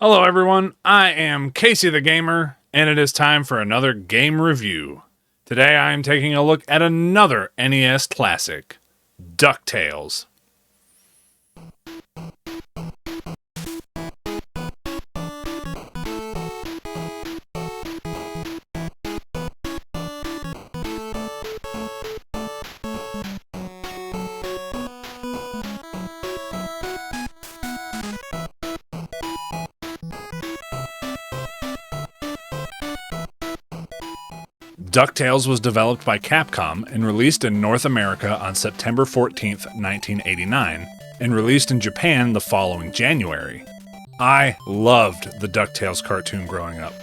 Hello everyone, I am Casey the Gamer, and it is time for another game review. Today I am taking a look at another NES classic, DuckTales. DuckTales was developed by Capcom and released in North America on September 14th, 1989, and released in Japan the following January. I loved the DuckTales cartoon growing up.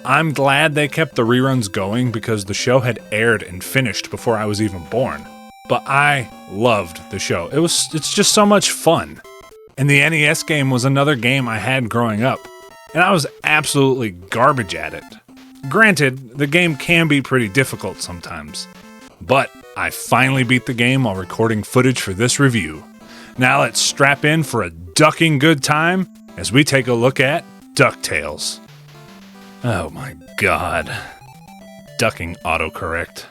I'm glad they kept the reruns going because the show had aired and finished before I was even born. But I loved the show. It's just so much fun. And the NES game was another game I had growing up, and I was absolutely garbage at it. Granted, the game can be pretty difficult sometimes, but I finally beat the game while recording footage for this review. Now let's strap in for a ducking good time as we take a look at DuckTales. Oh my god. Ducking autocorrect.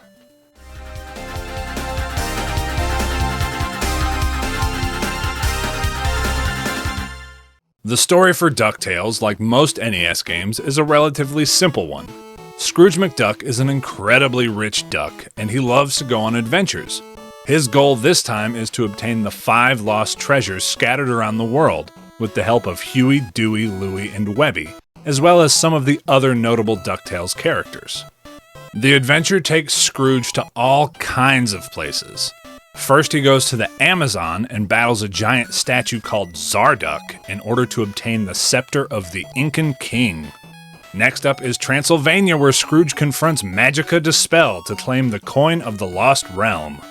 The story for DuckTales, like most NES games, is a relatively simple one. Scrooge McDuck is an incredibly rich duck, and he loves to go on adventures. His goal this time is to obtain the 5 lost treasures scattered around the world, with the help of Huey, Dewey, Louie, and Webby, as well as some of the other notable DuckTales characters. The adventure takes Scrooge to all kinds of places. First, he goes to the Amazon and battles a giant statue called Zarduck in order to obtain the scepter of the Incan King. Next up is Transylvania, where Scrooge confronts Magica de Spell to claim the coin of the Lost Realm.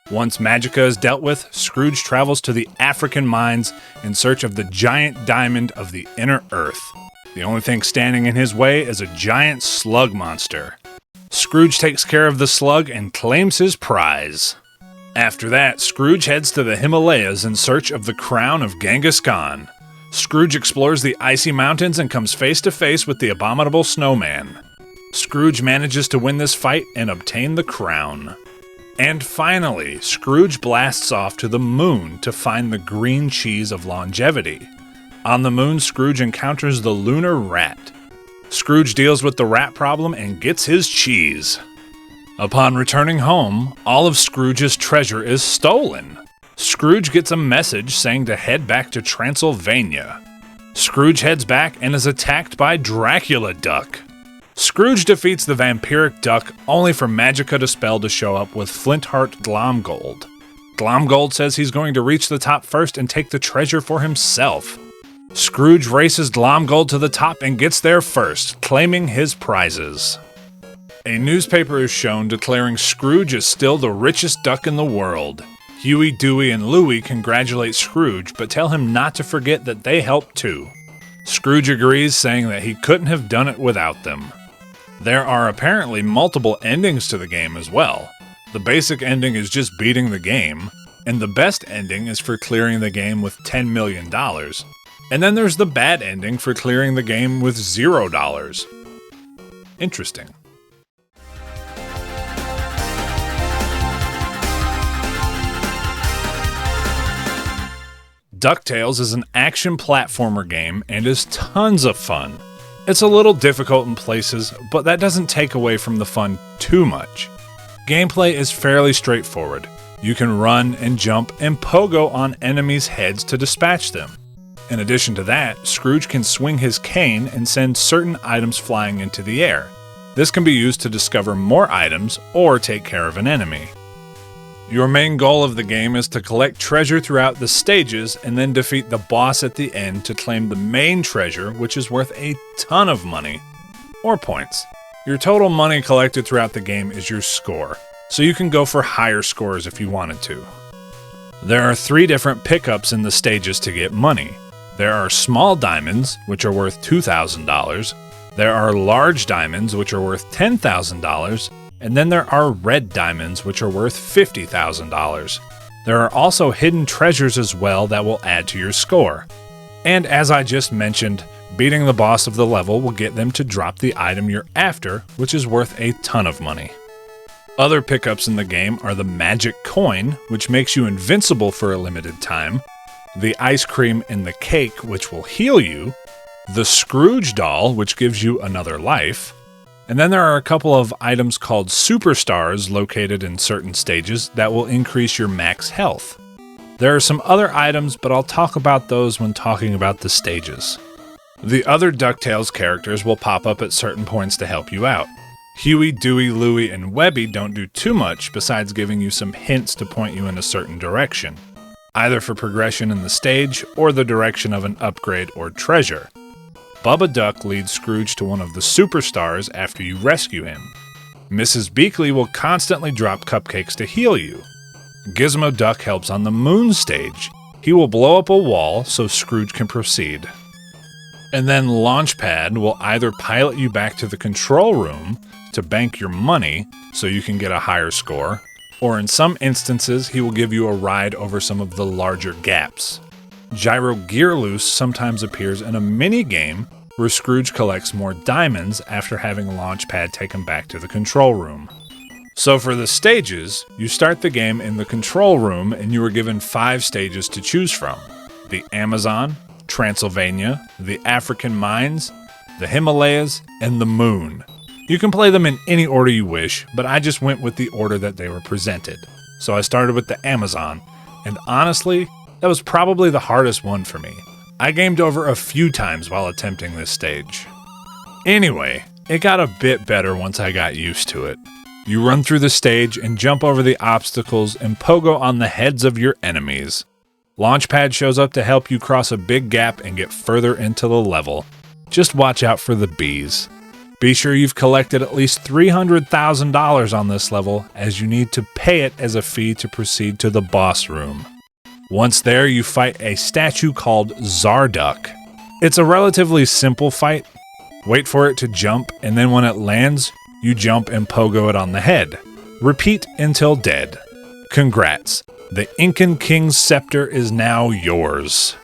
Once Magica is dealt with, Scrooge travels to the African mines in search of the giant diamond of the Inner Earth. The only thing standing in his way is a giant slug monster. Scrooge takes care of the slug and claims his prize. After that, Scrooge heads to the Himalayas in search of the crown of Genghis Khan. Scrooge explores the icy mountains and comes face to face with the abominable snowman. Scrooge manages to win this fight and obtain the crown. And finally, Scrooge blasts off to the moon to find the green cheese of longevity. On the moon, Scrooge encounters the lunar rat. Scrooge deals with the rat problem and gets his cheese. Upon returning home, all of Scrooge's treasure is stolen. Scrooge gets a message saying to head back to Transylvania. Scrooge heads back and is attacked by Dracula Duck. Scrooge defeats the vampiric duck only for Magica de Spell to show up with Flintheart Glomgold. Glomgold says he's going to reach the top first and take the treasure for himself. Scrooge races Glomgold to the top and gets there first, claiming his prizes. A newspaper is shown declaring Scrooge is still the richest duck in the world. Huey, Dewey, and Louie congratulate Scrooge, but tell him not to forget that they helped too. Scrooge agrees, saying that he couldn't have done it without them. There are apparently multiple endings to the game as well. The basic ending is just beating the game, and the best ending is for clearing the game with $10 million. And then there's the bad ending for clearing the game with $0. Interesting. DuckTales is an action platformer game and is tons of fun. It's a little difficult in places, but that doesn't take away from the fun too much. Gameplay is fairly straightforward. You can run and jump and pogo on enemies' heads to dispatch them. In addition to that, Scrooge can swing his cane and send certain items flying into the air. This can be used to discover more items or take care of an enemy. Your main goal of the game is to collect treasure throughout the stages and then defeat the boss at the end to claim the main treasure, which is worth a ton of money, or points. Your total money collected throughout the game is your score, so you can go for higher scores if you wanted to. There are 3 different pickups in the stages to get money. There are small diamonds, which are worth $2,000. There are large diamonds, which are worth $10,000. And then there are red diamonds, which are worth $50,000. There are also hidden treasures as well that will add to your score. And as I just mentioned, Beating the boss of the level will get them to drop the item you're after, which is worth a ton of money. Other pickups in the game are the magic coin, which makes you invincible for a limited time, the ice cream in the cake, which will heal you, the Scrooge doll, which gives you another life, and then there are a couple of items called superstars located in certain stages that will increase your max health. There are some other items, but I'll talk about those when talking about the stages. The other DuckTales characters will pop up at certain points to help you out. Huey, Dewey, Louie, and Webby don't do too much besides giving you some hints to point you in a certain direction, either for progression in the stage or the direction of an upgrade or treasure. Bubba Duck leads Scrooge to one of the superstars after you rescue him. Mrs. Beakley will constantly drop cupcakes to heal you. Gizmo Duck helps on the moon stage. He will blow up a wall so Scrooge can proceed. And then Launchpad will either pilot you back to the control room to bank your money so you can get a higher score, or in some instances he will give you a ride over some of the larger gaps. Gyro Gear Loose sometimes appears in a mini-game where Scrooge collects more diamonds after having Launchpad take him back to the control room. So for the stages, you start the game in the control room and you are given 5 stages to choose from: the Amazon, Transylvania, the African Mines, the Himalayas, and the Moon. You can play them in any order you wish, but I just went with the order that they were presented. So I started with the Amazon, and honestly, that was probably the hardest one for me. I gamed over a few times while attempting this stage. Anyway, it got a bit better once I got used to it. You run through the stage and jump over the obstacles and pogo on the heads of your enemies. Launchpad shows up to help you cross a big gap and get further into the level. Just watch out for the bees. Be sure you've collected at least $300,000 on this level, as you need to pay it as a fee to proceed to the boss room. Once there, you fight a statue called Zarduck. It's a relatively simple fight. Wait for it to jump, and then when it lands, you jump and pogo it on the head. Repeat until dead. Congrats, the Incan King's scepter is now yours.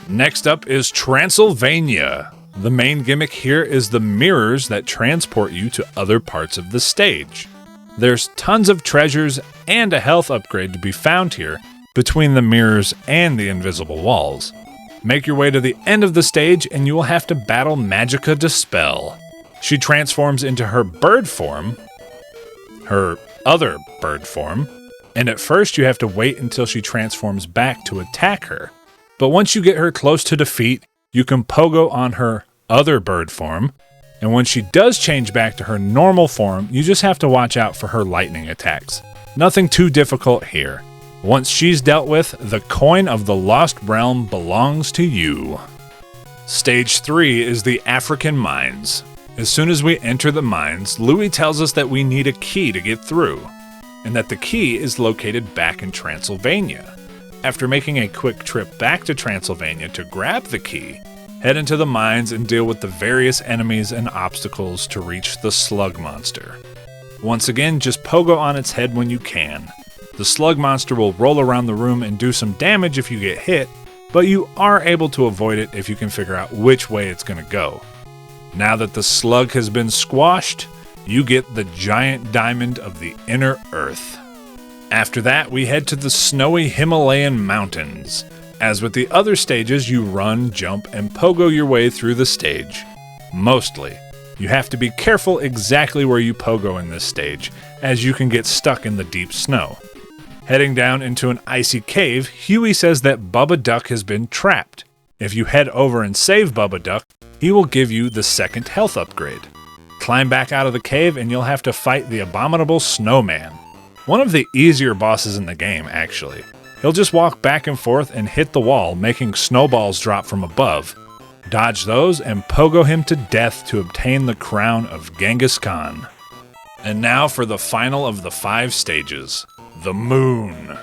Next up is Transylvania. The main gimmick here is the mirrors that transport you to other parts of the stage. There's tons of treasures and a health upgrade to be found here between the mirrors and the invisible walls. Make your way to the end of the stage and you will have to battle Magica Dispel. She transforms into her bird form, her other bird form, and at first you have to wait until she transforms back to attack her. But once you get her close to defeat, you can pogo on her other bird form, and when she does change back to her normal form, you just have to watch out for her lightning attacks. Nothing too difficult here. Once she's dealt with, the coin of the Lost Realm belongs to you. Stage 3 is the African Mines. As soon as we enter the mines, Louie tells us that we need a key to get through, and that the key is located back in Transylvania. After making a quick trip back to Transylvania to grab the key, head into the mines and deal with the various enemies and obstacles to reach the slug monster. Once again, just pogo on its head when you can. The slug monster will roll around the room and do some damage if you get hit, but you are able to avoid it if you can figure out which way it's going to go. Now that the slug has been squashed, you get the giant diamond of the inner earth. After that, we head to the snowy Himalayan mountains. As with the other stages, you run, jump, and pogo your way through the stage. Mostly. You have to be careful exactly where you pogo in this stage, as you can get stuck in the deep snow. Heading down into an icy cave, Huey says that Bubba Duck has been trapped. If you head over and save Bubba Duck, he will give you the second health upgrade. Climb back out of the cave and you'll have to fight the abominable snowman. One of the easier bosses in the game, actually. He'll just walk back and forth and hit the wall, making snowballs drop from above. Dodge those and pogo him to death to obtain the crown of Genghis Khan. And now for the final of the 5 stages, the Moon.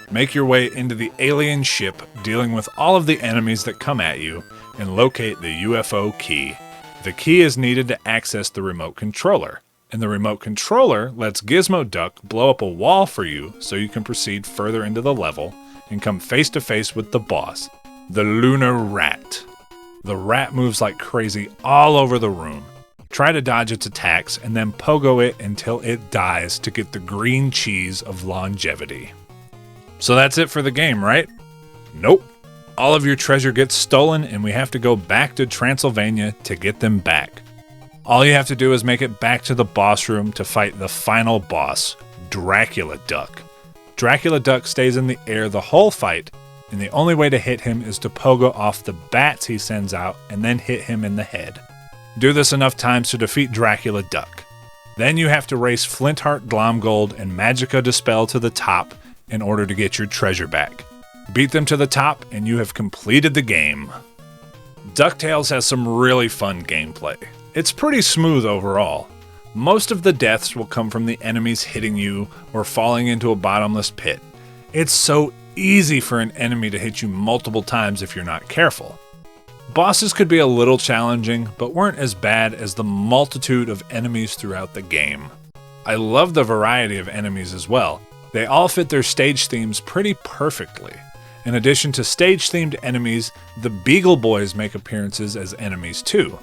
Make your way into the alien ship, dealing with all of the enemies that come at you, and locate the UFO key. The key is needed to access the remote controller, and the remote controller lets Gizmo Duck blow up a wall for you so you can proceed further into the level and come face to face with the boss, the Lunar Rat. The rat moves like crazy all over the room. Try to dodge its attacks and then pogo it until it dies to get the green cheese of longevity. So that's it for the game, right? Nope. All of your treasure gets stolen and we have to go back to Transylvania to get them back. All you have to do is make it back to the boss room to fight the final boss, Dracula Duck. Dracula Duck stays in the air the whole fight, and the only way to hit him is to pogo off the bats he sends out and then hit him in the head. Do this enough times to defeat Dracula Duck. Then you have to race Flintheart Glomgold and Magicka Dispel to the top in order to get your treasure back. Beat them to the top and you have completed the game. DuckTales has some really fun gameplay. It's pretty smooth overall. Most of the deaths will come from the enemies hitting you or falling into a bottomless pit. It's so easy for an enemy to hit you multiple times if you're not careful. Bosses could be a little challenging, but weren't as bad as the multitude of enemies throughout the game. I love the variety of enemies as well. They all fit their stage themes pretty perfectly. In addition to stage-themed enemies, the Beagle Boys make appearances as enemies too.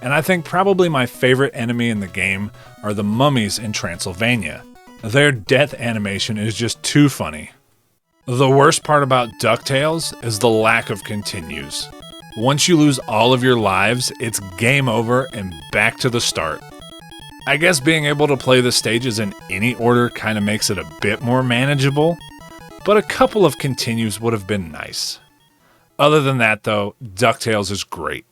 And I think probably my favorite enemy in the game are the mummies in Transylvania. Their death animation is just too funny. The worst part about DuckTales is the lack of continues. Once you lose all of your lives, it's game over and back to the start. I guess being able to play the stages in any order kind of makes it a bit more manageable, but a couple of continues would have been nice. Other than that though, DuckTales is great.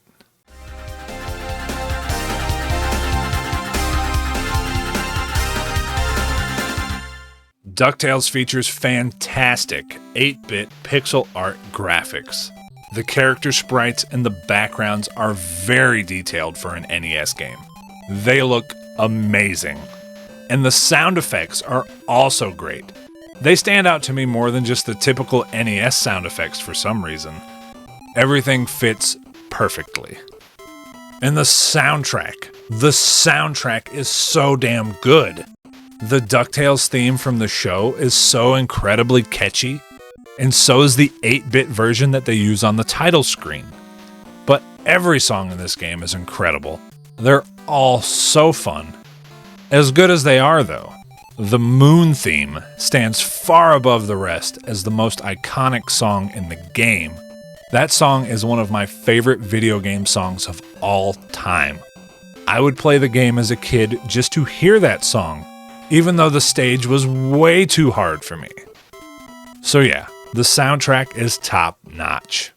DuckTales features fantastic 8-bit pixel art graphics. The character sprites and the backgrounds are very detailed for an NES game. They look amazing. And the sound effects are also great. They stand out to me more than just the typical NES sound effects for some reason. Everything fits perfectly. And the soundtrack is so damn good. The DuckTales theme from the show is so incredibly catchy, and so is the 8-bit version that they use on the title screen. But every song in this game is incredible. They're all so fun. As good as they are, though, the Moon theme stands far above the rest as the most iconic song in the game. That song is one of my favorite video game songs of all time. I would play the game as a kid just to hear that song, even though the stage was way too hard for me. So yeah, the soundtrack is top notch.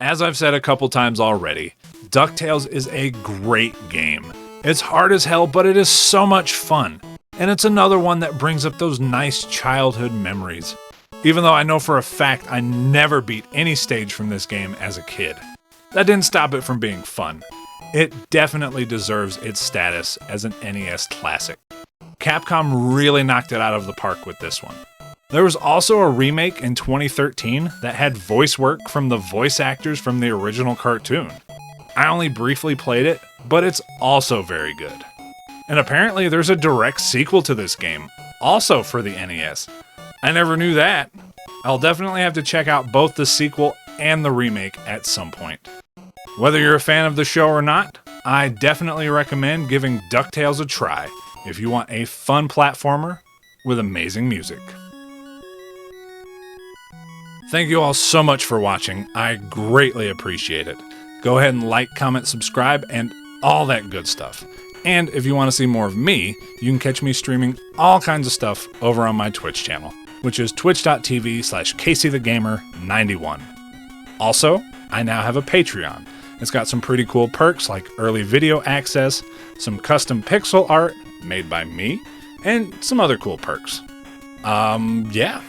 As I've said a couple times already, DuckTales is a great game. It's hard as hell, but it is so much fun. And it's another one that brings up those nice childhood memories. Even though I know for a fact I never beat any stage from this game as a kid. That didn't stop it from being fun. It definitely deserves its status as an NES classic. Capcom really knocked it out of the park with this one. There was also a remake in 2013 that had voice work from the voice actors from the original cartoon. I only briefly played it, but it's also very good. And apparently there's a direct sequel to this game, also for the NES. I never knew that. I'll definitely have to check out both the sequel and the remake at some point. Whether you're a fan of the show or not, I definitely recommend giving DuckTales a try if you want a fun platformer with amazing music. Thank you all so much for watching. I greatly appreciate it. Go ahead and like, comment, subscribe, and all that good stuff. And if you want to see more of me, you can catch me streaming all kinds of stuff over on my Twitch channel, which is twitch.tv/CaseyTheGamer91. Also, I now have a Patreon. It's got some pretty cool perks like early video access, some custom pixel art made by me, and some other cool perks. Yeah.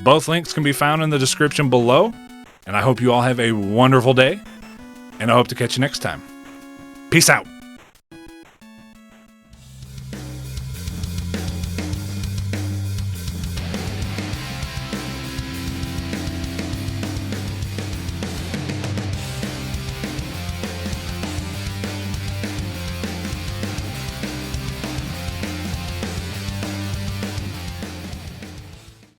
Both links can be found in the description below, and I hope you all have a wonderful day, and I hope to catch you next time. Peace out.